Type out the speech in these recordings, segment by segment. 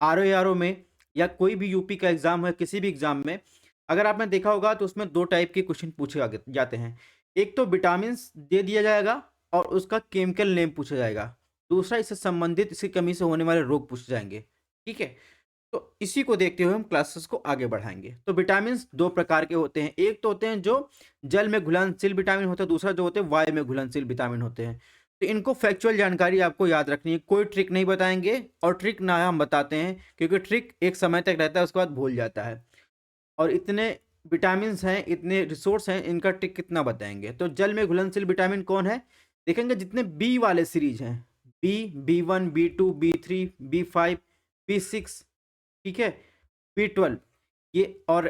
RO में या कोई भी यूपी का एग्जाम है, किसी भी एग्जाम में अगर आपने देखा होगा तो उसमें दो टाइप के क्वेश्चन पूछे जाते हैं। एक तो विटामिन दे दिया जाएगा और उसका केमिकल नेम पूछा जाएगा। दूसरा इससे संबंधित इसकी कमी से होने वाले रोग पूछे जाएंगे। ठीक है, तो इसी को देखते हुए हम क्लासेस को आगे बढ़ाएंगे। तो विटामिन दो प्रकार के होते हैं, एक तो होते हैं जो जल में घुलनशील विटामिन होते हैं, दूसरा जो होते हैं वायु में घुलनशील विटामिन होते हैं। तो इनको फैक्चुअल जानकारी आपको याद रखनी है, कोई ट्रिक नहीं बताएंगे और ट्रिक ना हम बताते हैं क्योंकि ट्रिक एक समय तक रहता है, उसके बाद भूल जाता है। और इतने विटामिन हैं, इतने रिसोर्स हैं, इनका ट्रिक कितना बताएंगे। तो जल में घुलनशील विटामिन कौन है, देखेंगे जितने बी वाले सीरीज हैं, B1, B2, B3, B5, B6, ठीक है, B12, ये और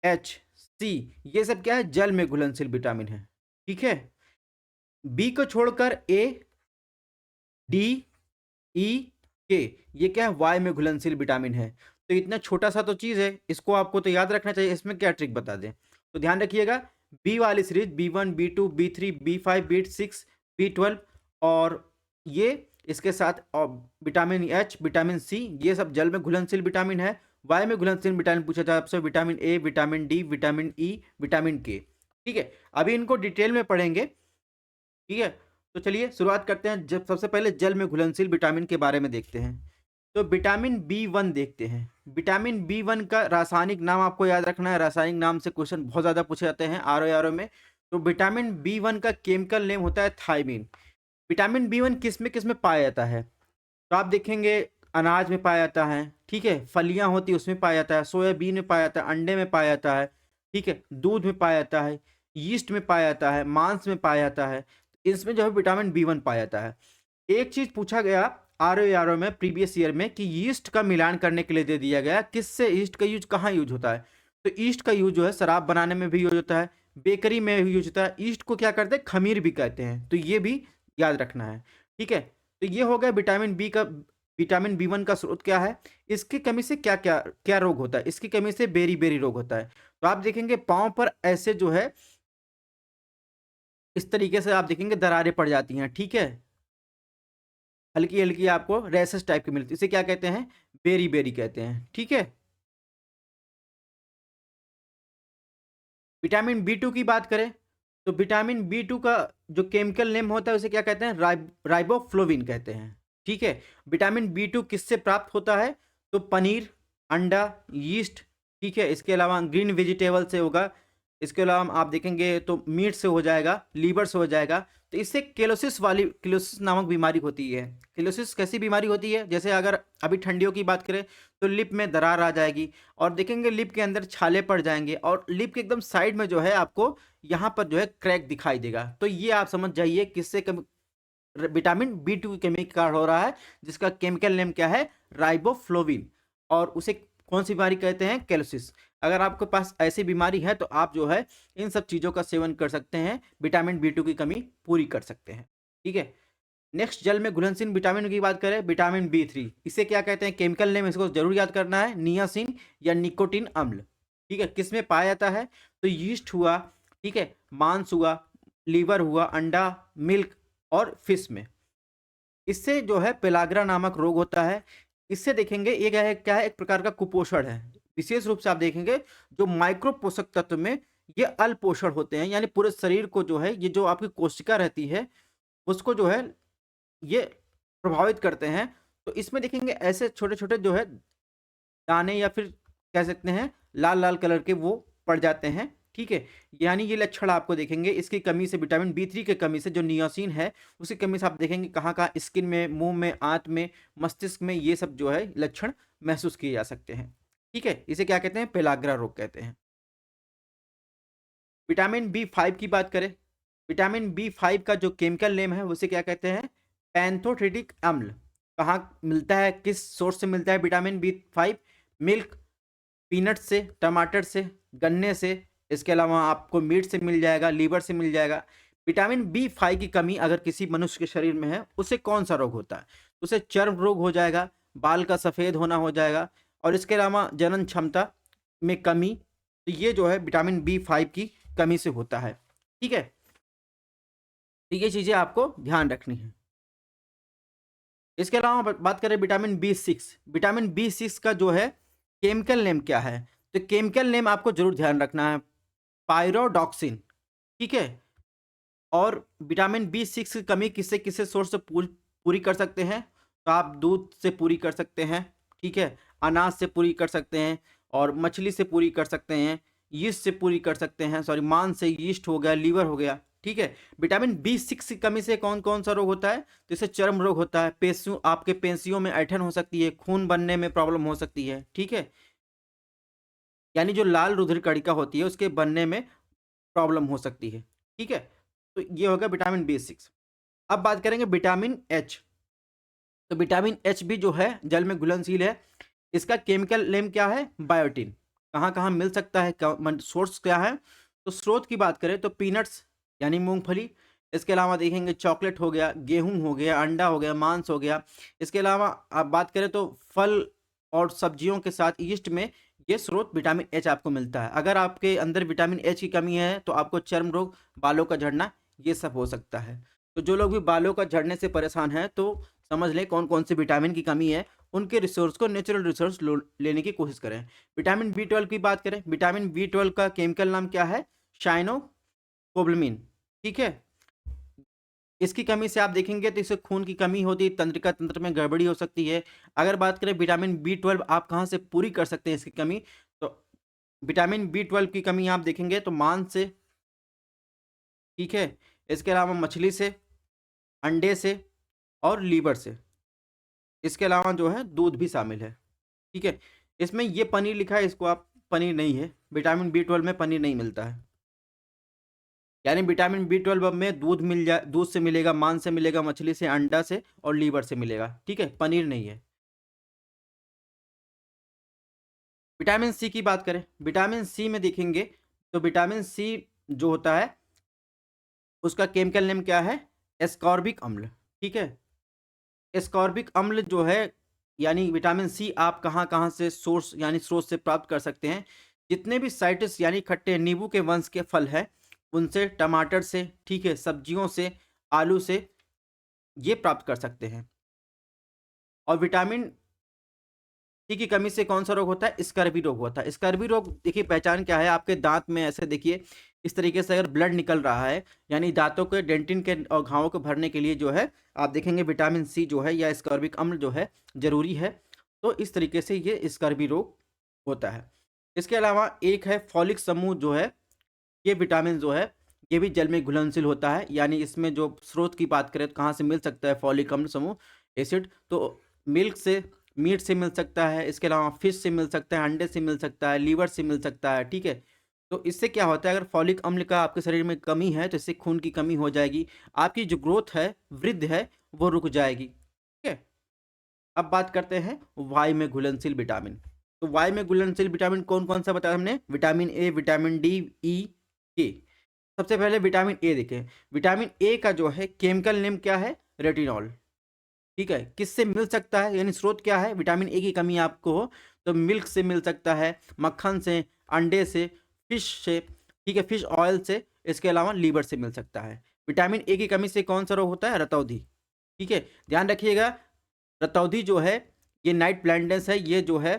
HC, ये सब क्या है, जल में घुलनशील विटामिन है। ठीक है, बी को छोड़कर A, D, E, K, ये क्या है, वाई में घुलनशील विटामिन है। तो इतना छोटा सा तो चीज है, इसको आपको तो याद रखना चाहिए। इसमें क्या ट्रिक बता दें, तो ध्यान रखिएगा, बी वाली series B1, B2, B3, B5, B6, B12 और ये इसके साथ और विटामिन H, विटामिन C, ये सब जल में घुलनशील विटामिन है। वाई में घुलनशील विटामिन पूछा जाए आपसे vitamin A, vitamin D, vitamin E, vitamin K। ठीक है, अभी इनको डिटेल में पढ़ेंगे। ठीक है, तो चलिए शुरुआत करते हैं। जब सबसे पहले जल में घुलनशील विटामिन के बारे में देखते हैं, तो विटामिन B1 देखते हैं। विटामिन B1 का रासायनिक नाम आपको याद रखना है, रासायनिक नाम से क्वेश्चन बहुत ज़्यादा पूछे जाते हैं आरओ में। तो विटामिन B1 का केमिकल नेम होता है थायमीन। विटामिन B1 किस में पाया जाता है, तो आप देखेंगे अनाज में पाया जाता है, ठीक है, फलियां होती है उसमें पाया जाता है, सोयाबीन में पाया जाता है, अंडे में पाया जाता है, ठीक है, दूध में पाया जाता है, यीस्ट में पाया जाता है, मांस में पाया जाता है। इसमें जो है विटामिन B1 पाया जाता है। एक चीज पूछा गया आरओ में प्रीवियस ईयर में कि यीस्ट का मिलान करने के लिए दे दिया गया, किससे यीस्ट का यूज कहाँ यूज होता है, तो ईस्ट का यूज जो है शराब बनाने में भी यूज होता है, बेकरी में भी यूज होता है। ईस्ट को क्या करते हैं, खमीर भी कहते हैं, तो ये भी याद रखना है। ठीक है, तो ये हो गया विटामिन बी का। विटामिन B1 का स्रोत क्या है, इसकी कमी से क्या क्या क्या रोग होता है, इसकी कमी से बेरी बेरी रोग होता है। तो आप देखेंगे पांव पर ऐसे जो है इस तरीके से आप देखेंगे दरारें पड़ जाती हैं। ठीक है, हल्की हल्की आपको रैसेस टाइप की मिलती है, इसे क्या कहते हैं, बेरी बेरी कहते हैं। ठीक है, विटामिन B2 की बात करें, तो विटामिन B2 का जो केमिकल नेम होता है उसे क्या कहते हैं, राइबोफ्लोविन कहते हैं। ठीक है, विटामिन B2 किससे प्राप्त होता है, तो पनीर, अंडा, यीस्ट, ठीक है, इसके अलावा ग्रीन वेजिटेबल से होगा। इसके अलावा आप देखेंगे तो मीट से हो जाएगा, लीवर से हो जाएगा। तो इससे केलोसिस नामक बीमारी होती है। केलोसिस कैसी बीमारी होती है, जैसे अगर अभी ठंडियों की बात करें तो लिप में दरार आ जाएगी और देखेंगे लिप के अंदर छाले पड़ जाएंगे और लिप के एकदम साइड में जो है आपको यहाँ पर जो है क्रैक दिखाई देगा। तो ये आप समझ जाइए किससे विटामिन B2 की कमी का कारण हो रहा है, जिसका केमिकल नेम क्या है, राइबोफ्लोविन। और उसे कौन सी बीमारी कहते हैं, कैलोसिस। अगर आपके पास ऐसी बीमारी है तो आप जो है इन सब चीज़ों का सेवन कर सकते हैं, विटामिन B2 की कमी पूरी कर सकते हैं। ठीक है, नेक्स्ट जल में घुलनशील विटामिन की बात करें, विटामिन B3, इसे क्या कहते हैं, केमिकल नेम इसको जरूर याद करना है, नियासिन या निकोटिन अम्ल। ठीक है, किस में पाया जाता है, तो यीस्ट हुआ, ठीक है, मांस हुआ, लीवर हुआ, अंडा, मिल्क और फिश में। इससे जो है पेलाग्रा नामक रोग होता है। इससे देखेंगे ये क्या है, एक प्रकार का कुपोषण है। विशेष रूप से आप देखेंगे जो माइक्रो पोषक तत्व में ये अल्पोषण होते हैं, यानी पूरे शरीर को जो है ये जो आपकी कोशिका रहती है उसको जो है ये प्रभावित करते हैं। तो इसमें देखेंगे ऐसे छोटे-छोटे जो है दाने या फिर कह सकते हैं लाल-लाल कलर के वो पड़ जाते हैं। ठीक है? यानी ये लक्षण आपको देखेंगे इसकी कमी से, विटामिन B3 की कमी से, जो नियासिन है उसकी कमी से आप देखेंगे कहाँ-कहाँ स्किन में, मुँह में, आँत में, मस्तिष्क में ये सब जो है लक्षण महसूस किए जा सकते हैं। ठीक है? इसे क्या कहते हैं? पेलाग्रा रोग कहते हैं। विटामिन B5 की बात करें, विटामिन B5 का जो केमिकल नेम है उसे क्या कहते हैं? पैंथोथेटिक अम्ल। कहाँ मिलता है, किस सोर्स से मिलता है विटामिन B5? मिल्क, पीनट से, टमाटर से, गन्ने से, इसके अलावा आपको मीट से मिल जाएगा, लीवर से मिल जाएगा। विटामिन B5 की कमी अगर किसी मनुष्य के शरीर में है, उसे कौन-सा रोग होता है? उसे चर्म रोग हो जाएगा, बाल का सफ़ेद होना हो जाएगा और इसके अलावा जनन क्षमता में कमी। तो ये जो है विटामिन B5 की कमी से होता है। ठीक है? तो ये चीज़ें आपको ध्यान रखनी है। इसके अलावा बात करें विटामिन B6। विटामिन B6 का जो है केमिकल नेम क्या है? तो केमिकल नेम आपको जरूर ध्यान रखना है, पायरोडॉक्सिन, ठीक है। और विटामिन B6 की कमी किससे किससे सोर्स से पूरी कर सकते हैं? तो आप दूध से पूरी कर सकते हैं, ठीक है, अनाज से पूरी कर सकते हैं, और मछली से पूरी कर सकते हैं, यीस्ट से पूरी कर सकते हैं, सॉरी मांस से, यीस्ट हो गया, लीवर हो गया, ठीक है। विटामिन B6 की कमी से कौन कौन सा रोग होता है? तो इससे चर्म रोग होता है, पेशियों, आपके पेशियों में ऐंठन हो सकती है, खून बनने में प्रॉब्लम हो सकती है, ठीक है, यानी जो लाल रुधिर कणिका होती है उसके बनने में प्रॉब्लम हो सकती है, ठीक है। तो ये होगा विटामिन B6। अब बात करेंगे विटामिन एच। तो विटामिन एच भी जो है जल में घुलनशील है। इसका केमिकल नेम क्या है? बायोटिन। कहाँ कहाँ मिल सकता है, सोर्स क्या है? तो स्रोत की बात करें तो पीनट्स यानी मूंगफली, इसके अलावा देखेंगे चॉकलेट हो गया, गेहूं हो गया, अंडा हो गया, मांस हो गया। इसके अलावा आप बात करें तो फल और सब्जियों के साथ यीस्ट में ये स्रोत विटामिन एच आपको मिलता है। अगर आपके अंदर विटामिन एच की कमी है तो आपको चर्म रोग, बालों का झड़ना, ये सब हो सकता है। तो जो लोग भी बालों का झड़ने से परेशान हैं तो समझ लें कौन कौन से विटामिन की कमी है, उनके रिसोर्स को नेचुरल रिसोर्स लेने की कोशिश करें। विटामिन B12 की बात करें, विटामिन B12 का केमिकल नाम क्या है? साइनोकोबालामिन, ठीक है। इसकी कमी से आप देखेंगे तो इससे खून की कमी होती है, तंत्रिका तंत्र में गड़बड़ी हो सकती है। अगर बात करें विटामिन B12 आप कहाँ से पूरी कर सकते हैं इसकी कमी, तो विटामिन B12 की कमी आप देखेंगे तो मांस से, ठीक है, इसके अलावा मछली से, अंडे से और लीवर से। इसके अलावा जो है दूध भी शामिल है, ठीक है। इसमें ये पनीर लिखा है, इसको आप पनीर नहीं है, विटामिन B12 में पनीर नहीं मिलता है। यानी विटामिन B12 में दूध मिल जाए, दूध से मिलेगा, मांस से मिलेगा, मछली से, अंडा से और लीवर से मिलेगा, ठीक है, पनीर नहीं है। विटामिन सी की बात करें, विटामिन सी में देखेंगे तो विटामिन सी जो होता है उसका केमिकल नेम क्या है? एस्कॉर्बिक अम्ल, ठीक है। एस्कॉर्बिक अम्ल जो है, यानी विटामिन सी आप कहाँ कहाँ से सोर्स यानी स्रोत से प्राप्त कर सकते हैं? जितने भी साइट्रस यानी खट्टे नींबू के वंश के फल हैं उनसे, टमाटर से, ठीक है, सब्जियों से, आलू से ये प्राप्त कर सकते हैं। और विटामिन सी की कमी से कौन सा रोग होता है? स्कर्वी रोग होता है। स्कर्वी रोग देखिए पहचान क्या है? आपके दांत में ऐसे देखिए इस तरीके से अगर ब्लड निकल रहा है, यानी दांतों के डेंटिन के और घावों को भरने के लिए जो है आप देखेंगे विटामिन सी जो है या स्कर्विक अम्ल जो है जरूरी है। तो इस तरीके से ये स्कर्वी रोग होता है। इसके अलावा एक है फॉलिक समूह जो है, ये विटामिन जो है ये भी जल में घुलनशील होता है। यानी इसमें जो स्रोत की बात करें तो कहाँ से मिल सकता है फॉलिक अम्ल समूह एसिड? तो मिल्क से, मीट से मिल सकता है, इसके अलावा फिश से मिल सकता है, अंडे से मिल सकता है, लीवर से मिल सकता है, ठीक है। तो इससे क्या होता है, अगर फॉलिक अम्ल का आपके शरीर में कमी है तो इससे खून की कमी हो जाएगी, आपकी जो ग्रोथ है, वृद्धि है, वो रुक जाएगी, ठीक है। अब बात करते हैं वायु में घुलनशील विटामिन। तो वायु में घुलनशील विटामिन कौन कौन सा बताया हमने? विटामिन ए, विटामिन डी, ई, के। सबसे पहले विटामिन ए देखें। विटामिन ए का जो है केमिकल नेम क्या है? रेटिनॉल, ठीक है। किससे मिल सकता है, यानी स्रोत क्या है? विटामिन ए की कमी आपको हो तो मिल्क से मिल सकता है, मक्खन से, अंडे से, फिश से, ठीक है, फिश ऑयल से, इसके अलावा लीवर से मिल सकता है। विटामिन ए की कमी से कौन सा रोग होता है? रतौंधी, ठीक है। ध्यान रखिएगा, रतौंधी जो है ये नाइट ब्लाइंडनेस है, ये जो है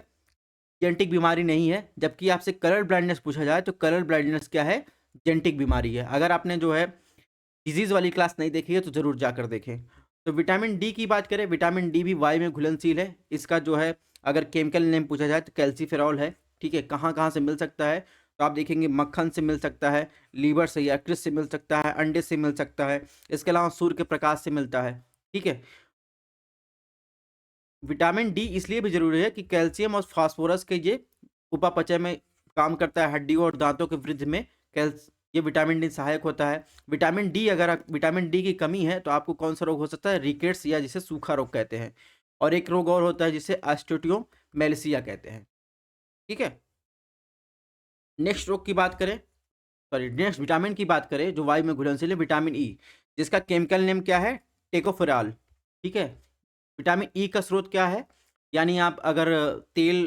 जेनेटिक बीमारी नहीं है। जबकि आपसे कलर ब्लाइंडनेस पूछा जाए तो कलर ब्लाइंडनेस क्या है? जेनेटिक बीमारी है। अगर आपने जो है डिजीज़ वाली क्लास नहीं देखी है तो ज़रूर जाकर देखें। तो विटामिन डी की बात करें, विटामिन डी भी वायु में घुलनशील है। इसका जो है अगर केमिकल नेम पूछा जाए तो कैल्सीफेरॉल है, ठीक है। कहाँ कहाँ से मिल सकता है? तो आप देखेंगे मक्खन से मिल सकता है, लीवर से, यकृत से मिल सकता है, अंडे से मिल सकता है, इसके अलावा सूर्य के प्रकाश से मिलता है, ठीक है। विटामिन डी इसलिए भी जरूरी है कि कैल्शियम और फास्फोरस के ये उपापचय में काम करता है, हड्डियों और दांतों के वृद्धि में ये विटामिन डी सहायक होता है। विटामिन डी, अगर विटामिन डी की कमी है तो आपको कौन सा रोग हो सकता है? रिकेट्स, या जिसे सूखा रोग कहते हैं। और एक रोग और होता है जिसे ऑस्टियोमेलेसिया कहते हैं, ठीक है। नेक्स्ट रोग की बात करें, सॉरी नेक्स्ट विटामिन की बात करें जो वायु में घुलनशील है, विटामिन ई, जिसका केमिकल नेम क्या है? टेकोफेराल, ठीक है। विटामिन ई का स्रोत क्या है? यानी आप अगर तेल,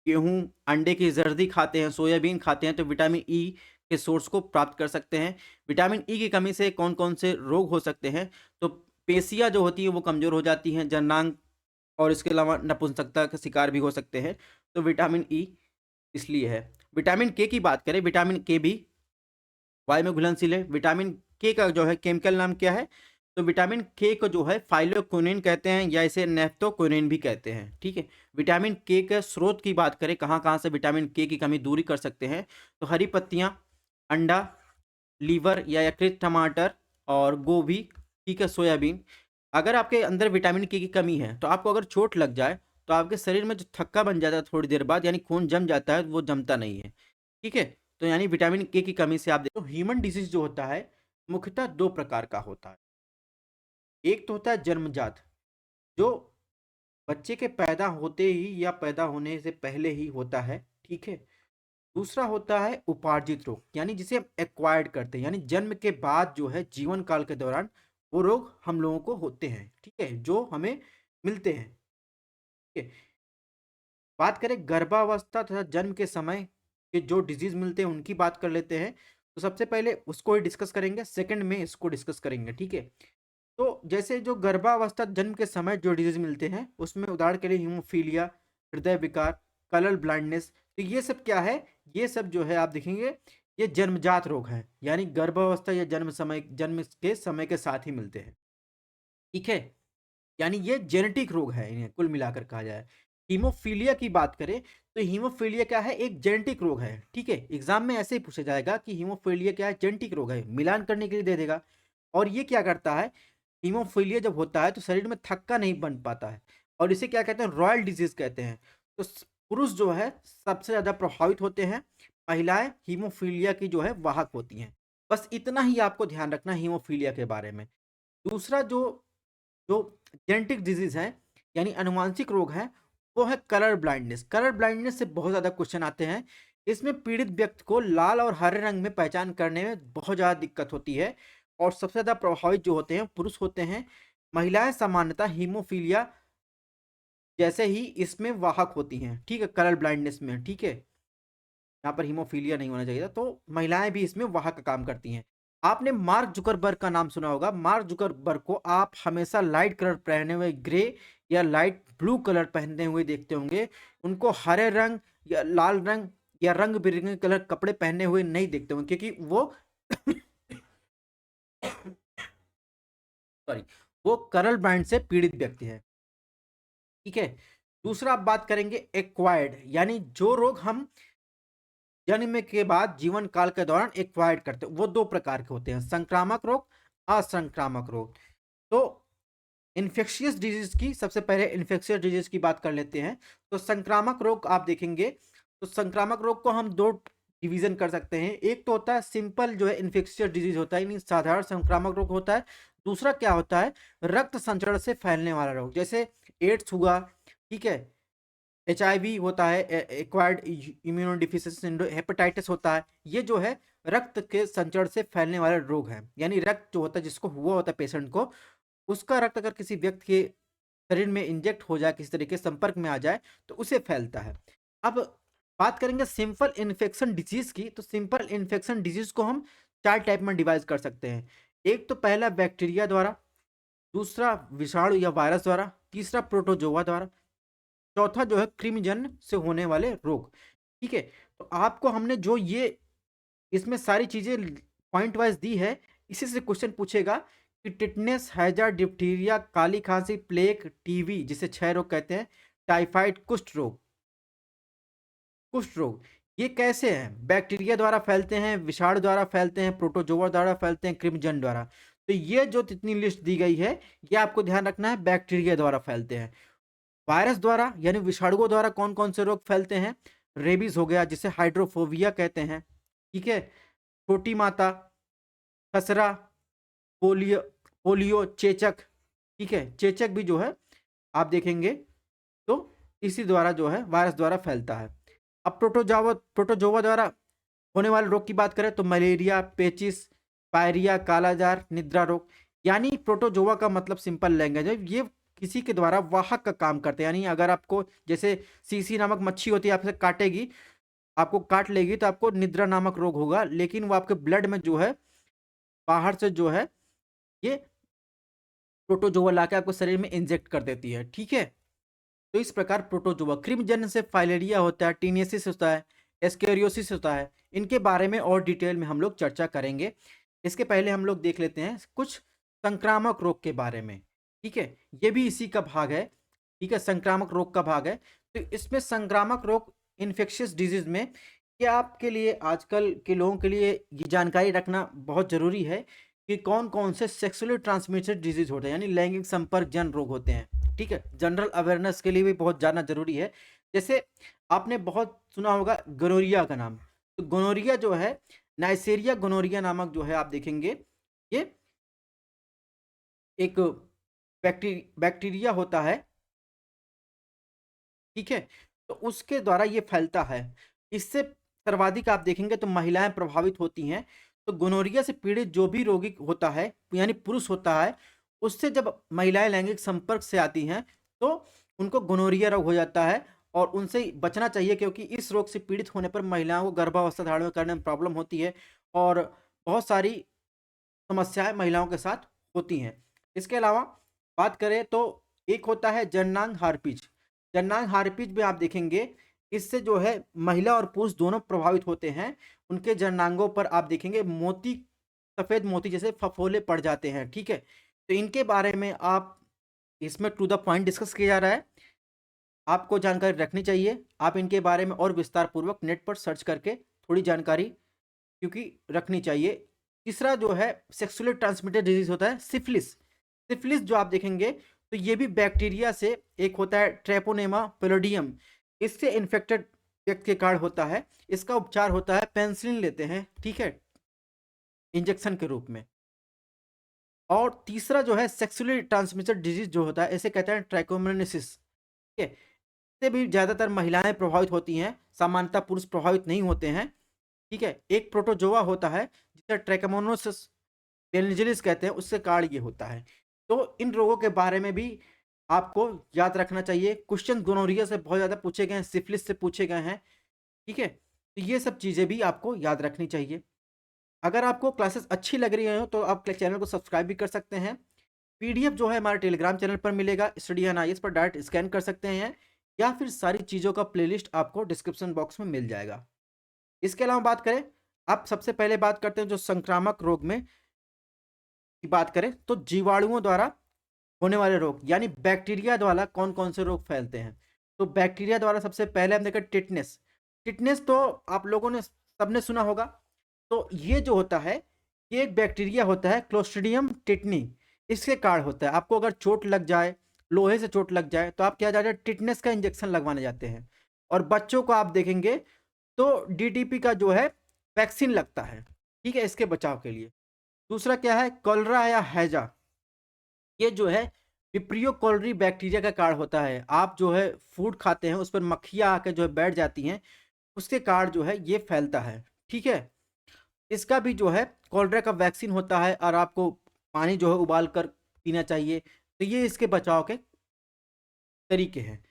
गेहूँ, अंडे की जर्दी खाते हैं, सोयाबीन खाते हैं तो विटामिन ई के सोर्स को प्राप्त कर सकते हैं। विटामिन ई की कमी से कौन कौन से रोग हो सकते हैं? तो पेशियाँ जो होती हैं वो कमज़ोर हो जाती हैं, जननांग और इसके अलावा नपुंसकता का शिकार भी हो सकते हैं। तो विटामिन ई इसलिए है। विटामिन के की बात करें, विटामिन के भी वायु में घुलनशील है। विटामिन के का जो है केमिकल नाम क्या है? तो विटामिन के को जो है फाइलोक्विनिन कहते हैं या इसे नेफ्थोक्विनिन भी कहते हैं, ठीक है। विटामिन के के स्रोत की बात करें, कहाँ-कहाँ से विटामिन के की कमी दूरी कर सकते हैं, तो हरी पत्तियाँ, अंडा, लीवर या यकृत, टमाटर और गोभी, ठीक है, सोयाबीन। अगर आपके अंदर विटामिन के की कमी है, तो आपको अगर चोट लग जाए, तो आपके शरीर में जो थक्का बन जाता है थोड़ी देर बाद, यानी खून जम जाता है, वो जमता नहीं है, ठीक है। तो यानी विटामिन के की कमी से आप देखो ह्यूमन डिजीज जो होता है, मुख्यतः 2 प्रकार का होता है। एक तो होता है जन्मजात, जो बच्चे के पैदा होते ही या पैदा होने से पहले ही होता है, ठीक है। दूसरा होता है उपार्जित रोग, यानी जिसे हम एक्वायर्ड करते हैं, यानी जन्म के बाद जो है जीवन काल के दौरान वो रोग हम लोगों को होते हैं, ठीक है, जो हमें मिलते हैं, ठीक है। बात करें गर्भावस्था तथा जन्म के समय के जो डिजीज मिलते हैं उनकी बात कर लेते हैं। तो सबसे पहले उसको ही डिस्कस करेंगे, सेकंड में इसको डिस्कस करेंगे, ठीक है। तो जैसे जो गर्भावस्था जन्म के समय जो डिजीज मिलते हैं उसमें उदाहरण के लिए हीमोफीलिया, हृदय विकार, कलर ब्लाइंडनेस, तो ये सब क्या है? ये सब जो है आप देखेंगे ये जन्मजात रोग है, यानी गर्भावस्था या जन्म के समय के साथ ही मिलते हैं, ठीक है। यानी ये जेनेटिक रोग है, इन्हें कुल मिलाकर कहा जाए। हीमोफीलिया की बात करें, तो हीमोफीलिया क्या है? एक जेनेटिक रोग है, ठीक है। एग्जाम में ऐसे ही पूछा जाएगा कि हीमोफीलिया क्या है? जेनेटिक रोग है, मिलान करने के लिए दे देगा। और ये क्या करता है? हीमोफीलिया जब होता है तो शरीर में थक्का नहीं बन पाता है, और इसे क्या कहते हैं? रॉयल डिजीज कहते हैं। तो पुरुष जो है सबसे ज्यादा प्रभावित होते हैं, महिलाएं हीमोफीलिया की जो है वाहक होती हैं। बस इतना ही आपको ध्यान रखना हीमोफीलिया के बारे में। दूसरा जो जो जेनेटिक डिजीज है, यानी अनुवांशिक रोग है, वो है कलर ब्लाइंडनेस। कलर ब्लाइंडनेस से बहुत ज्यादा क्वेश्चन आते हैं। इसमें पीड़ित व्यक्ति को लाल और हरे रंग में पहचान करने में बहुत ज्यादा दिक्कत होती है, और सबसे ज्यादा प्रभावित जो होते हैं पुरुष होते हैं। महिलाएं सामान्यतः हीमोफीलिया जैसे ही इसमें वाहक होती हैं, ठीक है, कलर ब्लाइंडनेस में, ठीक है। यहाँ पर हीमोफीलिया नहीं होना चाहिए था, तो महिलाएं भी इसमें वाहक का काम करती हैं। आपने मार्क जुकरबर्ग का नाम सुना होगा। मार्क जुकरबर्ग को आप हमेशा लाइट कलर पहने हुए, ग्रे या लाइट ब्लू कलर पहनते हुए देखते होंगे। उनको हरे रंग या लाल रंग या रंग बिरंगे कलर कपड़े पहने हुए नहीं देखते होंगे, क्योंकि वो सॉरी, वो कलर ब्लाइंड से पीड़ित व्यक्ति है, ठीक है। दूसरा आप बात करेंगे एक्वायर्ड, यानी जो रोग हम जन्म के बाद जीवन काल के दौरान एक्वायर्ड करते हैं, वो 2 प्रकार के होते हैं, संक्रामक रोग, असंक्रामक रोग। तो इन्फेक्शियस डिजीज की सबसे पहले इन्फेक्शियस डिजीज की बात कर लेते हैं। तो संक्रामक रोग आप देखेंगे, तो संक्रामक रोग को हम 2 डिवीजन कर सकते हैं। एक तो होता है सिंपल जो है इन्फेक्शियस डिजीज होता है, यानी साधारण संक्रामक रोग होता है। दूसरा क्या होता है? रक्त संचरण से फैलने वाला रोग, जैसे एड्स हुआ, ठीक है, एचआईवी होता है, एक्वायर्ड इम्यूनोडिफिशियेंसी सिंड्रोम, हेपेटाइटिस होता है। ये जो है रक्त के संचरण से फैलने वाले रोग हैं, यानी रक्त जो होता है जिसको हुआ होता है पेशेंट को, उसका रक्त अगर किसी व्यक्ति के शरीर में इंजेक्ट हो जाए, किसी तरीके संपर्क में आ जाए, तो उसे फैलता है। अब बात करेंगे सिंपल इन्फेक्शन डिजीज की। तो सिंपल इन्फेक्शन डिजीज को हम 4 टाइप में डिवाइड कर सकते हैं। एक तो पहला बैक्टीरिया द्वारा, दूसरा विषाणु या वायरस द्वारा, तीसरा प्रोटोजोआ द्वारा, चौथा जो है कृमिजन्य से होने वाले रोग, ठीक है। तो आपको हमने जो ये इसमें सारी चीजें पॉइंट वाइज दी है, इसी से क्वेश्चन पूछेगा कि टिटनेस, हैजा, डिप्थीरिया, काली खांसी, प्लेग, टीबी जिसे क्षय रोग कहते हैं, टाइफाइड, कुष्ठ रोग, ये कैसे हैं? बैक्टीरिया द्वारा फैलते हैं, विषाणु द्वारा फैलते हैं, प्रोटोजोआ द्वारा फैलते हैं, कृमिजन्य द्वारा। तो ये जो जितनी लिस्ट दी गई है, ये आपको ध्यान रखना है, बैक्टीरिया द्वारा फैलते हैं। वायरस द्वारा यानी विषाणुओं द्वारा कौन कौन से रोग फैलते हैं? रेबीज हो गया, जिसे हाइड्रोफोबिया कहते हैं, ठीक है, छोटी माता, खसरा, पोलियो पोलियो, चेचक, ठीक है, चेचक भी जो है आप देखेंगे तो इसी द्वारा जो है वायरस द्वारा फैलता है। अब प्रोटोजोआ द्वारा होने वाले रोग की बात करें तो मलेरिया, पेचिस, पायरिया, कालाजार, निद्रा रोग। यानी प्रोटोजोआ का मतलब सिंपल लैंग्वेज है, ये किसी के द्वारा वाहक का काम करते हैं। यानी अगर आपको जैसे सीसी नामक मच्छी होती है, आपसे काटेगी, आपको काट लेगी, तो आपको निद्रा नामक रोग होगा, लेकिन वो आपके ब्लड में जो है बाहर से जो है ये प्रोटोजोआ लाके आपको शरीर में इंजेक्ट कर देती है, ठीक है। तो इस प्रकार प्रोटोजोआ क्रिमजन से फाइलेरिया होता है, टीनियसिस होता है, एस्केरियोसिस होता है। इनके बारे में और डिटेल में हम लोग चर्चा करेंगे। इसके पहले हम लोग देख लेते हैं कुछ संक्रामक रोग के बारे में, ठीक है। ये भी इसी का भाग है, ठीक है, संक्रामक रोग का भाग है। तो इसमें संक्रामक रोग इन्फेक्शियस डिजीज में ये आपके लिए आजकल के लोगों के लिए ये जानकारी रखना बहुत ज़रूरी है कि कौन-कौन से सेक्सुअली ट्रांसमिटेड डिजीज़ होते हैं, यानी लैंगिक संपर्क जन रोग होते हैं, ठीक है? जनरल अवेयरनेस के लिए भी बहुत जानना ज़रूरी है। जैसे आपने बहुत सुना होगा गोनोरिया का नाम, तो गोनोरिया जो है, नाइसेरिया गोनोरिया नामक जो है आप देखेंगे, ये एक बैक्टीरिया होता है, ठीक है? तो उसके द्वारा ये फैलता है। इससे सर्वाधिक आप देखेंगे तो महिलाएँ प्रभावित होती हैं। तो गोनोरिया से पीड़ित जो भी रोगी होता है, यानी पुरुष होता है, उससे जब महिलाएँ लैंगिक संपर्क से आती हैं, तो उनको गोनोरिया रोग हो जाता है और उनसे बचना चाहिए, क्योंकि इस रोग से पीड़ित होने पर महिलाओं को गर्भावस्था धारण करने में प्रॉब्लम होती है और बहुत सारी समस्याएँ महिलाओं के साथ होती हैं। इसके अलावा बात करें तो एक होता है जननांग हार्पिज। जननांग हार्पिज में आप देखेंगे, इससे जो है महिला और पुरुष दोनों प्रभावित होते हैं। उनके जननांगों पर आप देखेंगे मोती, सफ़ेद मोती जैसे फफोले पड़ जाते हैं, ठीक है? तो इनके बारे में आप इसमें टू द पॉइंट डिस्कस किया जा रहा है। आपको जानकारी रखनी चाहिए। आप इनके बारे में और विस्तार पूर्वक नेट पर सर्च करके थोड़ी जानकारी क्योंकि रखनी चाहिए। तीसरा जो है सेक्सुअली ट्रांसमिटेड डिजीज़ होता है सिफिलिस। सिफिलिस जो आप देखेंगे तो ये भी बैक्टीरिया से एक होता है ट्रेपोनेमा पैलोडियम। इससे इन्फेक्टेड व्यक्ति के कारण होता है। इसका उपचार होता है पेनिसिलिन लेते हैं, ठीक है, इंजेक्शन के रूप में। और तीसरा जो है सेक्सुअली ट्रांसमिटेड डिजीज़ जो होता है इसे कहते हैं ट्राइकोमोनासिस, ठीक है। इससे भी ज़्यादातर महिलाएँ प्रभावित होती हैं, सामान्यतः पुरुष प्रभावित नहीं होते हैं, ठीक है। एक प्रोटोजोआ होता है जिसे ट्रैकोमोनासिस पेनिजिलिस कहते हैं, उससे कारण ये होता है। तो इन रोगों के बारे में भी आपको याद रखना चाहिए। क्वेश्चन गोनोरिया से बहुत ज़्यादा पूछे गए हैं, सिफिलिस से पूछे गए हैं, ठीक है। तो ये सब चीज़ें भी आपको याद रखनी चाहिए। अगर आपको क्लासेस अच्छी लग रही हो तो आप चैनल को सब्सक्राइब भी कर सकते हैं। पीडीएफ जो है हमारे टेलीग्राम चैनल पर मिलेगा, स्टडी ऑन आईएएस पर डायरेक्ट स्कैन कर सकते हैं, या फिर सारी चीज़ों का प्लेलिस्ट आपको डिस्क्रिप्शन बॉक्स में मिल जाएगा। इसके अलावा बात करें, आप सबसे पहले बात करते हैं जो संक्रामक रोग में की बात करें तो जीवाणुओं द्वारा होने वाले रोग, यानी बैक्टीरिया द्वारा कौन-कौन से रोग फैलते हैं। तो बैक्टीरिया द्वारा सबसे पहले हम देखें टिटनेस। टिटनेस तो आप लोगों ने सबने सुना होगा। तो ये जो होता है, ये एक बैक्टीरिया होता है क्लोस्ट्रिडियम टिटनी, इसके कारण होता है। आपको अगर चोट लग जाए, लोहे से चोट लग जाए, तो आप क्या जाते हैं टिटनेस का इंजेक्शन लगवाने जाते हैं। और बच्चों को आप देखेंगे तो डीटीपी का जो है वैक्सीन लगता है, ठीक है, इसके बचाव के लिए। दूसरा क्या है, कॉलरा या हैजा। ये जो है विब्रियो कॉलरी बैक्टीरिया का कारण होता है। आप जो है फूड खाते हैं, उस पर मक्खियाँ आके जो है बैठ जाती हैं, उसके कारण जो है ये फैलता है, ठीक है। इसका भी जो है कॉलरा का वैक्सीन होता है और आपको पानी जो है उबाल कर पीना चाहिए। तो ये इसके बचाव के तरीके हैं।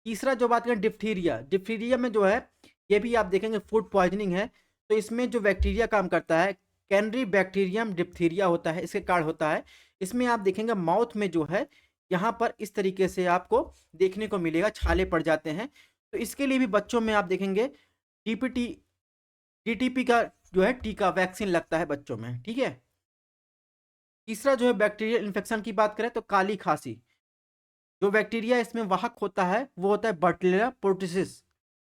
तीसरा जो बात करें डिप्थीरिया, डिप्थीरिया में जो है ये भी आप देखेंगे फूड पॉइजनिंग है। तो इसमें जो बैक्टीरिया काम करता है कैनरी बैक्टीरियम डिप्थीरिया होता है, इसके कारण होता है। इसमें आप देखेंगे माउथ में जो है यहाँ पर इस तरीके से आपको देखने को मिलेगा, छाले पड़ जाते हैं। तो इसके लिए भी बच्चों में आप देखेंगे डीपीटी डीटीपी का जो है टीका वैक्सीन लगता है बच्चों में, ठीक है। तीसरा जो है बैक्टीरियल इन्फेक्शन की बात करें तो काली खांसी। जो बैक्टीरिया इसमें वाहक होता है वो होता है बर्टलेरा पोर्टिसिस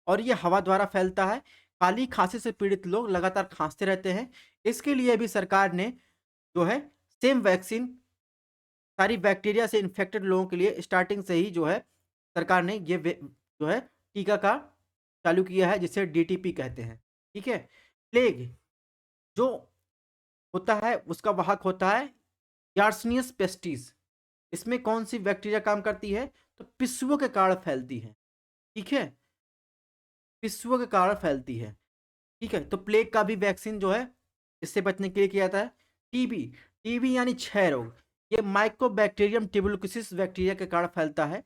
और ये हवा द्वारा फैलता है। काली खांसी से पीड़ित लोग लगातार खांसते रहते हैं। इसके लिए भी सरकार ने जो है सेम वैक्सीन सारी बैक्टीरिया से इन्फेक्टेड लोगों के लिए स्टार्टिंग से ही जो है सरकार ने ये जो है टीका का चालू किया है, जिसे डीटीपी कहते हैं, ठीक है। प्लेग जो होता है उसका वाहक होता है यार्सनियस पेस्टिस। इसमें कौन सी बैक्टीरिया काम करती है, तो पिस्सुओं के कारण फैलती है, ठीक है, पिस्सुओं के कारण फैलती है, ठीक है। तो प्लेग का भी वैक्सीन जो है इससे बचने के लिए किया जाता है। टीबी, टीबी यानी क्षय रोग, ये माइकोबैक्टीरियम ट्यूबरकुलोसिस बैक्टीरिया के कारण फैलता है।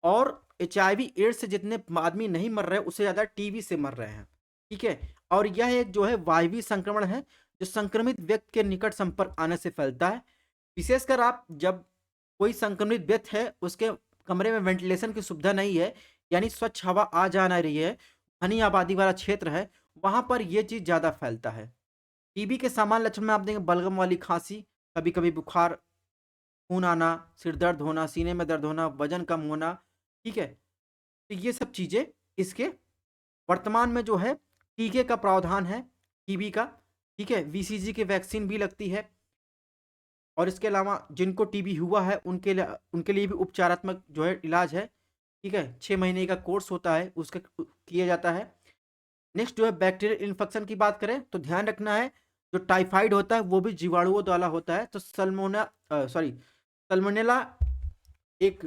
और एचआईवी एड्स से जितने आदमी नहीं मर रहे उससे ज़्यादा टीबी से मर रहे हैं, ठीक है। और यह एक जो है वायवीय संक्रमण है जो संक्रमित व्यक्ति के निकट संपर्क आने से फैलता है। विशेषकर आप जब कोई संक्रमित व्यक्ति है, उसके कमरे में वेंटिलेशन की सुविधा नहीं है, यानी स्वच्छ हवा आ जा ना रही है, घनी आबादी वाला क्षेत्र है, वहां पर यह चीज ज्यादा फैलता है। टीबी के सामान्य लक्षण में आप देंगे बलगम वाली खांसी, कभी कभी बुखार, खून आना, सिर दर्द होना, सीने में दर्द होना, वजन कम होना। ठीक है, तो ये सब चीजें इसके वर्तमान में जो है टीके का प्रावधान है टीबी का। ठीक है, बीसीजी की वैक्सीन भी लगती है, और इसके अलावा जिनको टीबी हुआ है उनके लिए भी उपचारात्मक जो है इलाज है। ठीक है, 6 महीने का कोर्स होता है, उसका किया जाता है। नेक्स्ट जो है बैक्टीरियल इन्फेक्शन की बात करें तो ध्यान रखना है, जो टाइफाइड होता है वो भी जीवाणुओं द्वारा होता है। तो सल्मोनेला एक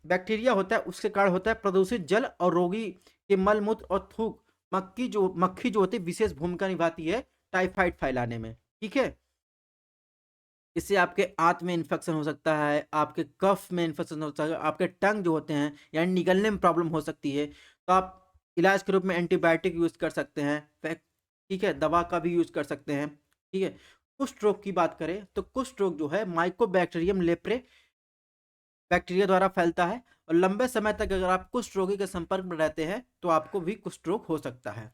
बैक्टीरिया होता है, उसके कारण होता है। प्रदूषित जल और रोगी के मल मूत्र और थूक, मक्खी जो होती है विशेष भूमिका निभाती है टाइफाइड फैलाने में। ठीक है, इससे आपके आंत में इन्फेक्शन हो सकता है, आपके कफ में इन्फेक्शन हो सकता है, आपके टंग जो होते हैं यानी निगलने में प्रॉब्लम हो सकती है। तो आप इलाज के रूप में एंटीबायोटिक यूज कर सकते हैं। ठीक है, दवा का भी यूज कर सकते हैं। ठीक है, कुष्ठ रोग की बात करें तो कुष्ठ रोग जो है माइकोबैक्टीरियम लेप्रे बैक्टीरिया द्वारा फैलता है, और लंबे समय तक अगर आप कुष्ठ रोगी के संपर्क में रहते हैं तो आपको भी कुष्ठ रोग हो सकता है।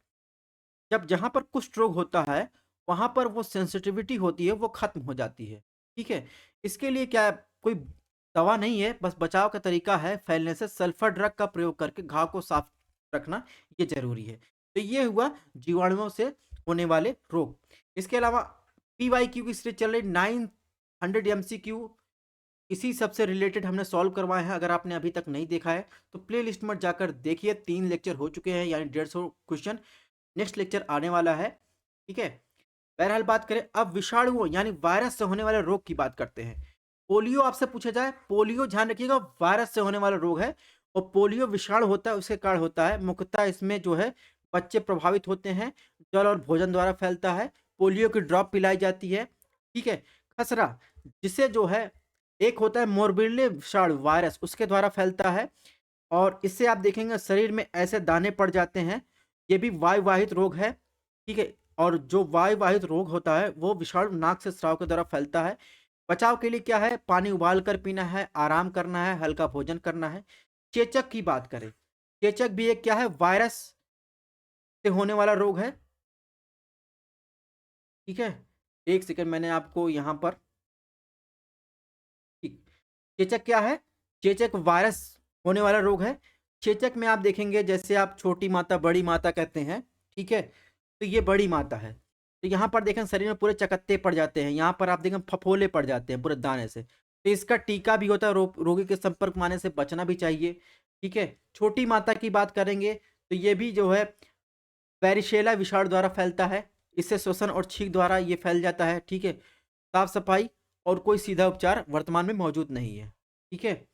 जब जहां पर कुष्ठ रोग होता है वहां पर वो सेंसिटिविटी होती है वो खत्म हो जाती है। ठीक है, इसके लिए क्या कोई दवा नहीं है, बस बचाव का तरीका है, फैलने से सल्फर ड्रग का प्रयोग करके घाव को साफ रखना ये जरूरी है। तो ये हुआ जीवाणुओं से होने वाले रोग। इसके अलावा PYQ की सीरीज चल रही 900 MCQ, इसी सबसे रिलेटेड हमने सॉल्व करवाए हैं। अगर आपने अभी तक नहीं देखा है तो प्ले लिस्ट में जाकर देखिए, 3 लेक्चर हो चुके हैं यानी 150 क्वेश्चन। नेक्स्ट लेक्चर आने वाला है। ठीक है, बहरहाल बात करें अब विषाणुओं यानी वायरस से होने वाले रोग की बात करते हैं। पोलियो आपसे पूछा जाए, पोलियो ध्यान रखिएगा वायरस से होने वाला रोग है, और पोलियो विषाणु होता है उसके कारण होता है। मुख्यतः इसमें जो है बच्चे प्रभावित होते हैं, जल और भोजन द्वारा फैलता है। पोलियो की ड्रॉप पिलाई जाती है। ठीक है, खसरा जिसे जो है एक होता है मोरबिले विषाणु वायरस, उसके द्वारा फैलता है, और इससे आप देखेंगे शरीर में ऐसे दाने पड़ जाते हैं। ये भी वायुवाहित रोग है। ठीक है, और जो वायुवाहित रोग होता है वो विषाणु नाक से स्राव के द्वारा फैलता है। बचाव के लिए क्या है, पानी उबाल कर पीना है, आराम करना है, हल्का भोजन करना है। चेचक की बात करें, चेचक भी एक क्या है, वायरस से होने वाला रोग है। ठीक है, एक सेकंड मैंने आपको यहाँ पर, ठीक, चेचक क्या है, चेचक वायरस होने वाला रोग है। चेचक में आप देखेंगे जैसे आप छोटी माता बड़ी माता कहते हैं। ठीक है, तो ये बड़ी माता है। तो यहाँ पर देखें शरीर में पूरे चकत्ते पड़ जाते हैं, यहाँ पर आप देखें फफोले पड़ जाते हैं पूरे दाने से। तो इसका टीका भी होता है, रोगी के संपर्क में आने से बचना भी चाहिए। ठीक है, छोटी माता की बात करेंगे तो ये भी जो है पेरिशेला विषाणु द्वारा फैलता है, इससे श्वसन और छींक द्वारा ये फैल जाता है। ठीक है, साफ सफाई और कोई सीधा उपचार वर्तमान में मौजूद नहीं है। ठीक है,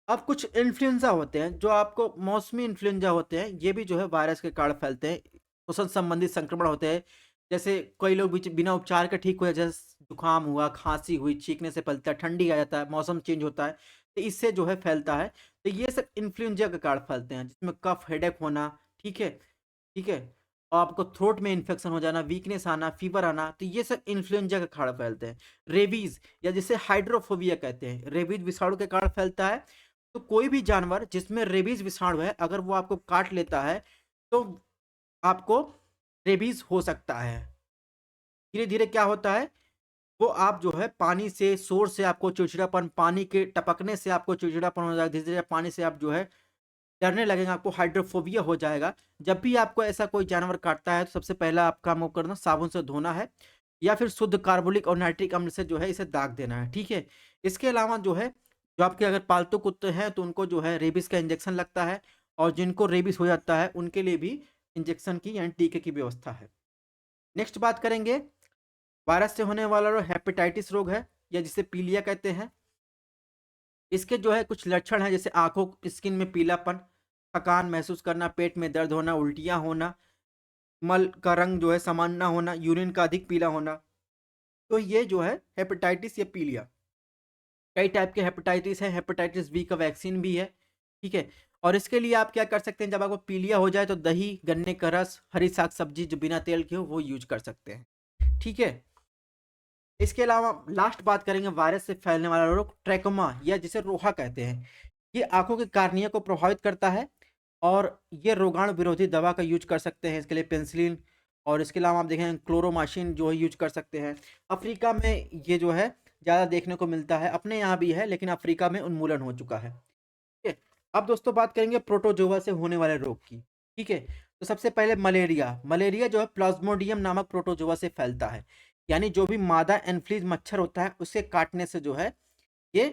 अब कुछ इन्फ्लुएंजा होते हैं जो आपको मौसमी इन्फ्लुएंजा होते हैं, ये भी जो है वायरस के कारण फैलते हैं। श्वसन संबंधी संक्रमण होते हैं, जैसे कई लोग बिना उपचार के ठीक हो जाए, जैसे जुकाम हुआ, खांसी हुई, छींकने से फैलता है, ठंडी आ जाता है, मौसम चेंज होता है तो इससे जो है फैलता है। तो ये सब इन्फ्लुएंजा के कारण फैलते हैं, जिसमें कफ हेडेक होना। ठीक है, ठीक है, और आपको थ्रोट में इन्फेक्शन हो जाना, वीकनेस आना, फीवर आना, तो ये सब इन्फ्लुएंजा के कारण फैलते हैं। रेबीज या जिसे हाइड्रोफोबिया कहते हैं, रेबीज विषाणु के कारण फैलता है। तो कोई भी जानवर जिसमें रेबीज विषाणु है अगर वो आपको काट लेता है तो आपको रेबीज हो सकता है। धीरे धीरे क्या होता है, वो आप जो है पानी से, शोर से आपको चिड़चिड़ापन, पानी के टपकने से आपको चिड़चिड़ापन हो जाएगा, धीरे धीरे पानी से आप जो है डरने लगेंगे, आपको हाइड्रोफोबिया हो जाएगा। जब भी आपको ऐसा कोई जानवर काटता है तो सबसे पहला आप काम वो करना, साबुन से धोना है, या फिर शुद्ध कार्बोलिक और नाइट्रिक अम्ल से जो है इसे दाग देना है। ठीक है, इसके अलावा जो है जो आपके अगर पालतू कुत्ते हैं तो उनको जो है रेबीज का इंजेक्शन लगता है, और जिनको रेबीज हो जाता है उनके लिए भी इंजेक्शन की यानी टीके की व्यवस्था है। नेक्स्ट बात करेंगे वायरस से होने वाला रोग हेपेटाइटिस रोग है, या जिसे पीलिया कहते हैं। इसके जो है कुछ लक्षण हैं, जैसे आंखों स्किन में पीलापन, थकान महसूस करना, पेट में दर्द होना, उल्टियां होना, मल का रंग जो है समान ना होना, यूरिन का अधिक पीला होना। तो ये जो है हेपेटाइटिस या पीलिया। कई टाइप के हेपेटाइटिस है, हेपेटाइटिस बी का वैक्सीन भी है। ठीक है, और इसके लिए आप क्या कर सकते हैं, जब आपको पीलिया हो जाए तो दही, गन्ने का रस, हरी साग सब्जी जो बिना तेल की हो वो यूज कर सकते हैं। ठीक है, इसके अलावा लास्ट बात करेंगे वायरस से फैलने वाला रोग ट्रैकोमा या जिसे रोहा कहते हैं। ये आंखों के कार्निया को प्रभावित करता है और ये रोगाणु विरोधी दवा का यूज कर सकते हैं, इसके लिए पेनिसिलिन और इसके अलावा आप देखें क्लोरोमाइसिन जो है यूज कर सकते हैं। अफ्रीका में ये जो है ज़्यादा देखने को मिलता है, अपने यहाँ भी है लेकिन अफ्रीका में उन्मूलन हो चुका है। ठीक है, अब दोस्तों बात करेंगे प्रोटोजोआ से होने वाले रोग की। ठीक है, तो सबसे पहले मलेरिया। मलेरिया जो है प्लाज्मोडियम नामक प्रोटोजोआ से फैलता है, यानी जो भी मादा एनफ्लीज मच्छर होता है उसके काटने से जो है ये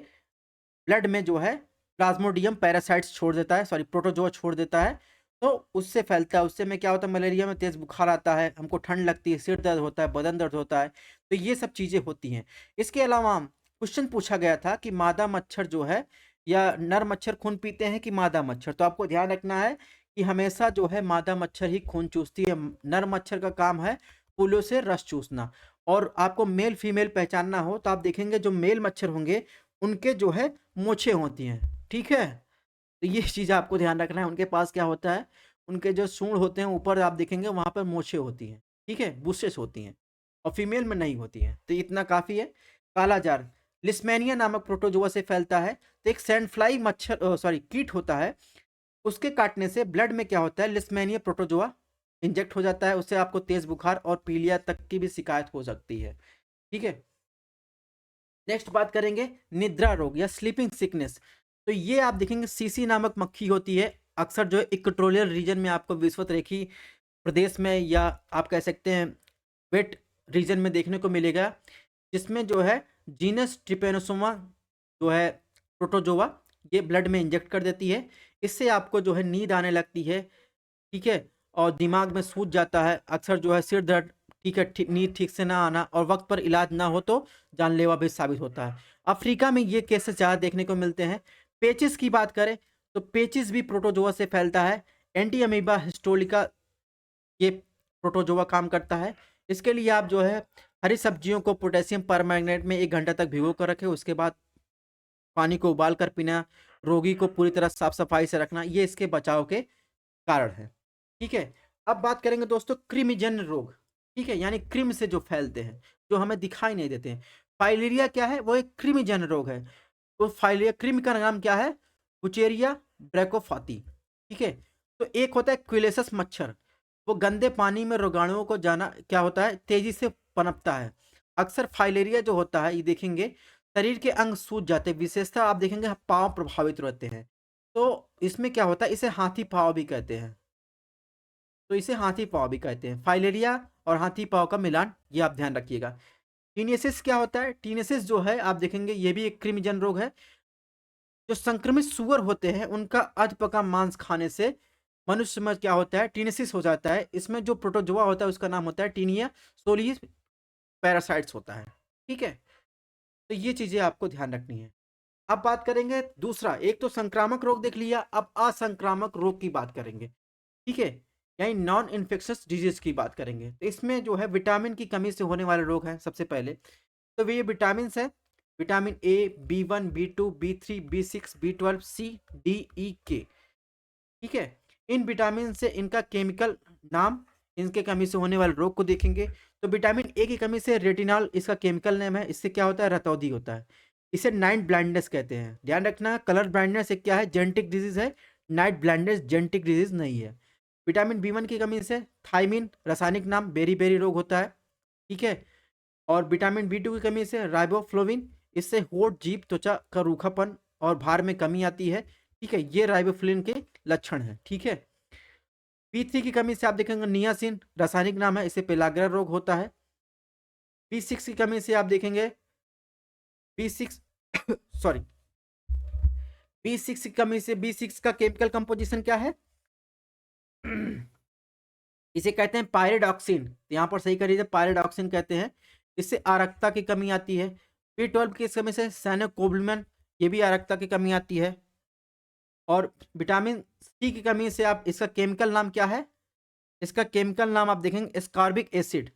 ब्लड में जो है प्लाज्मोडियम पैरासाइट्स छोड़ देता है, सॉरी प्रोटोजोआ छोड़ देता है, तो उससे फैलता है। उससे में क्या होता है, मलेरिया में तेज बुखार आता है, हमको ठंड लगती है, सिर दर्द होता है, बदन दर्द होता है, तो ये सब चीज़ें होती हैं। इसके अलावा क्वेश्चन पूछा गया था कि मादा मच्छर जो है या नर मच्छर खून पीते हैं कि मादा मच्छर, तो आपको ध्यान रखना है कि हमेशा जो है मादा मच्छर ही खून चूसती है। नर मच्छर का काम है फूलों से रस चूसना। और आपको मेल फीमेल पहचानना हो तो आप देखेंगे जो मेल मच्छर होंगे उनके जो है मूछें होती हैं। ठीक है, तो ये चीज़ आपको ध्यान रखना है। उनके पास क्या होता है, उनके जो सूंड होते हैं ऊपर आप देखेंगे वहाँ पर मूछें होती हैं। ठीक है, बुशेस होती हैं और फीमेल में नहीं होती हैं, तो इतना काफ़ी है। काला जार लिस्मेनिया नामक प्रोटोजोआ से फैलता है। तो एक सैंड फ्लाई मच्छर सॉरी कीट होता है, उसके काटने से ब्लड में क्या होता है, लिस्मेनिया प्रोटोजोआ इंजेक्ट हो जाता है, उससे आपको तेज बुखार और पीलिया तक की भी शिकायत हो सकती है। ठीक है, नेक्स्ट बात करेंगे निद्रा रोग या स्लीपिंग सिकनेस। तो ये आप देखेंगे सीसी नामक मक्खी होती है, अक्सर जो है इक्वेटोरियल रीजन में आपको विषुवत रेखी प्रदेश में या आप कह सकते हैं वेट रीजन में देखने को मिलेगा, जिसमें जो है जीनस ट्रिपेनोसोमा जो है प्रोटोजोआ ये ब्लड में इंजेक्ट कर देती है। इससे आपको जो है नींद आने लगती है। ठीक है, और दिमाग में सूज जाता है, अक्सर जो है सिर दर्द, ठीक है, नींद ठीक से ना आना और वक्त पर इलाज ना हो तो जानलेवा भी साबित होता है। अफ्रीका में ये केसेस ज़्यादा देखने को मिलते हैं। पेचिस की बात करें तो पेचिस भी प्रोटोजोआ से फैलता है। एंटी अमीबा हिस्टोलिका ये प्रोटोजोआ काम करता है। इसके लिए आप जो है हरी सब्जियों को पोटेशियम परमैंगनेट में 1 घंटा तक भिगो कर रखें, उसके बाद पानी को उबाल कर पीना, रोगी को पूरी तरह साफ सफाई से रखना, ये इसके बचाव के कारण है। ठीक है, अब बात करेंगे दोस्तों कृमिजन्य रोग। ठीक है, यानी कृमि से जो फैलते हैं, जो हमें दिखाई नहीं देते हैं। फाइलेरिया क्या है, वो एक कृमिजन्य रोग है। तो फाइलेरिया कृमि का नाम क्या है, बुचेरिया ब्रैकोफाती। ठीक है, तो एक होता है क्विलेसस मच्छर, वो गंदे पानी में रोगाणुओं को जाना क्या होता है तेजी से पनपता है। अक्सर फाइलेरिया जो होता है ये देखेंगे शरीर के अंग सूज जाते हैं, विशेषतः आप देखेंगे पाँव प्रभावित रहते हैं। तो इसमें क्या होता है, इसे हाथी पाँव भी कहते हैं। तो इसे हाथी पाँव भी कहते हैं। फाइलेरिया और हाथी पाँव का मिलान, ये आप ध्यान रखिएगा। टीनेसिस क्या होता है, टीनेसिस जो है आप देखेंगे ये भी एक कृमिजन रोग है। जो संक्रमित सुअर होते हैं उनका अध पका मांस खाने से मनुष्य में क्या होता है, टीनेसिस हो जाता है। इसमें जो प्रोटोजोआ होता है उसका नाम होता है टीनिया सोलिस पैरासाइट्स होता है। ठीक है, तो ये चीजें आपको ध्यान रखनी है। अब बात करेंगे दूसरा, एक तो संक्रामक रोग देख लिया, अब असंक्रामक रोग की बात करेंगे। ठीक है, यानी नॉन इन्फेक्शस डिजीज की बात करेंगे। तो इसमें जो है विटामिन की कमी से होने वाले रोग हैं सबसे पहले। तो वे ये विटामिन है, vitamin A, B1, B2, B3, B6, B12, C, D, E, K। ठीक है, इन विटामिन से इनका केमिकल नाम, इनके कमी से होने वाले रोग को देखेंगे। तो विटामिन ए की कमी से रेटिनॉल इसका केमिकल नेम है, इससे क्या होता है, रतौंधी होता है। इसे नाइट ब्लाइंडनेस कहते हैं, ध्यान रखना। कलर ब्लाइंडनेस एक क्या है, जेनेटिक डिजीज है, नाइट ब्लाइंडनेस जेनेटिक डिजीज नहीं है। विटामिन B1 की कमी से थायमिन रासायनिक नाम बेरी बेरी रोग होता है। ठीक है, और विटामिन B2 की कमी से राइबोफ्लोविन, इससे होंठ जीभ त्वचा का रूखापन और भार में कमी आती है। ठीक है, ये राइबोफ्लोविन के लक्षण है। ठीक है, B3 की कमी से आप देखेंगे नियासिन रासायनिक नाम है, इससे पेलाग्रा रोग होता है। B6 की कमी से आप देखेंगे B6 सॉरी B6 की कमी से B6 का केमिकल कंपोजिशन क्या है इसे कहते हैं पायरिडॉक्सिन, यहाँ पर सही करिए, पायरिडॉक्सिन कहते हैं। इससे आरक्ता की कमी आती है। B12 की कमी से सैनोकोबालामिन, ये भी आरक्ता की कमी आती है। और विटामिन सी की कमी से आप, इसका केमिकल नाम क्या है, इसका केमिकल नाम आप देखेंगे स्कॉर्बिक एसिड,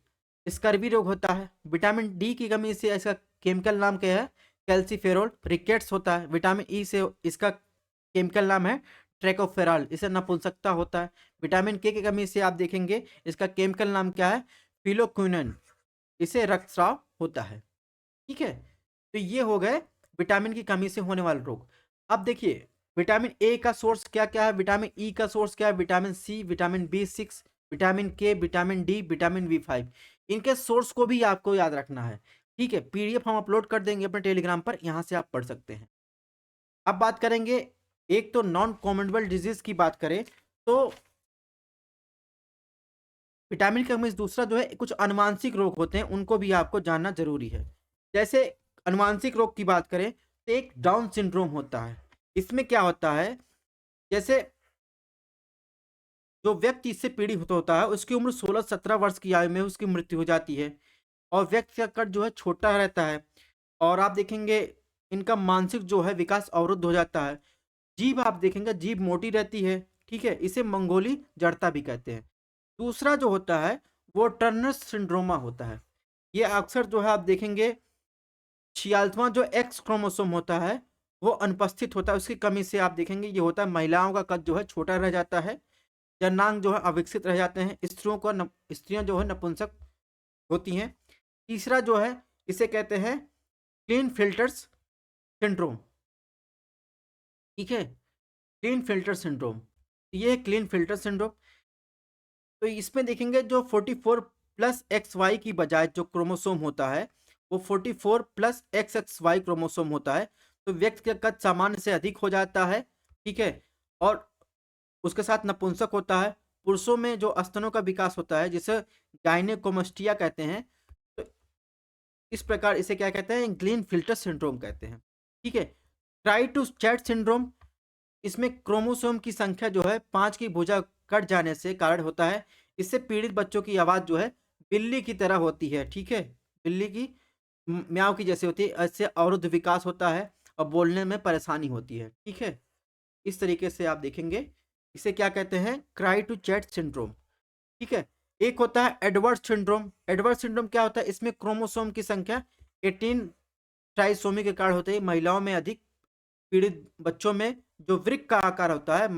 स्कर्वी रोग होता है। विटामिन डी की कमी से इसका केमिकल नाम क्या है, कैल्सीफेरोल, रिकेट्स होता है। विटामिन ई से इसका केमिकल नाम है ट्रेकोफेराल, इसे नपुंसकता होता है। विटामिन के की कमी से आप देखेंगे इसका केमिकल नाम क्या है, फिलोक्विनन, इसे रक्तस्राव होता है। ठीक है, तो ये हो गए विटामिन की कमी से होने वाले रोग। अब देखिए विटामिन ए का सोर्स क्या क्या है, विटामिन ई का सोर्स क्या है, vitamin C, vitamin B 6, vitamin K, vitamin D, vitamin B 5। इनके सोर्स को भी आपको याद रखना है। ठीक है, पीडीएफ हम अपलोड कर देंगे अपने टेलीग्राम पर, यहाँ से आप पढ़ सकते हैं। अब बात करेंगे, एक तो नॉन कॉम्युनिकेबल डिजीज की बात करें तो विटामिन की कमी से दूसरा जो है कुछ अनुवांशिक रोग होते हैं, उनको भी आपको जानना जरूरी है। जैसे अनुवांशिक रोग की बात करें तो एक डाउन सिंड्रोम होता है। इसमें क्या होता है, जैसे जो व्यक्ति इससे पीड़ित होता है उसकी उम्र 16-17 वर्ष की आयु में उसकी मृत्यु हो जाती है, और व्यक्ति का कद जो है छोटा रहता है, और आप देखेंगे इनका मानसिक जो है विकास अवरुद्ध हो जाता है। जीभ आप देखेंगे जीभ मोटी रहती है। ठीक है, इसे मंगोली जड़ता भी कहते हैं। दूसरा जो होता है वो टर्नर सिंड्रोमा होता है। ये अक्सर जो है आप देखेंगे 46वां जो एक्स क्रोमोसोम होता है वो अनुपस्थित होता है, उसकी कमी से आप देखेंगे ये होता है। महिलाओं का कद जो है छोटा रह जाता है, जनांग जो है अविकसित रह जाते हैं, स्त्रियां जो है नपुंसक होती हैं। तीसरा जो है इसे कहते हैं क्लीन फिल्टर्स सिंड्रोम। ठीक है, क्लीन फिल्टर सिंड्रोम, ये क्लीन फिल्टर सिंड्रोम। तो इसमें देखेंगे जो 44+XY की बजाय जो क्रोमोसोम होता है वो 44+XXY क्रोमोसोम होता है। तो व्यक्ति का कद सामान्य से अधिक हो जाता है। ठीक है, और उसके साथ नपुंसक होता है। पुरुषों में जो स्तनों का विकास होता है जिसे गायनेकोमास्टिया कहते हैं। तो इस प्रकार इसे क्या कहते हैं, ग्लीन फिल्टर सिंड्रोम कहते हैं। ठीक है, ट्राई टू चैट सिंड्रोम, इसमें क्रोमोसोम की संख्या जो है 5 की भुजा कट जाने से कारण होता है। इससे पीड़ित बच्चों की आवाज जो है बिल्ली की तरह होती है। ठीक है, बिल्ली की म्याऊ की जैसे होती है। इससे अवरुद्ध विकास होता है और बोलने में परेशानी होती है। ठीक है, इस तरीके से आप देखेंगे इसे क्या कहते हैं, क्राई टू चैट सिंड्रोम। ठीक है, एक होता है एडवर्ड सिंड्रोम। एडवर्ड सिंड्रोम क्या होता है, इसमें क्रोमोसोम की संख्या 18 ट्राइसोमी के कारण होते हैं। महिलाओं में अधिक, पीड़ित बच्चों में जो वृक्क का आकार होता है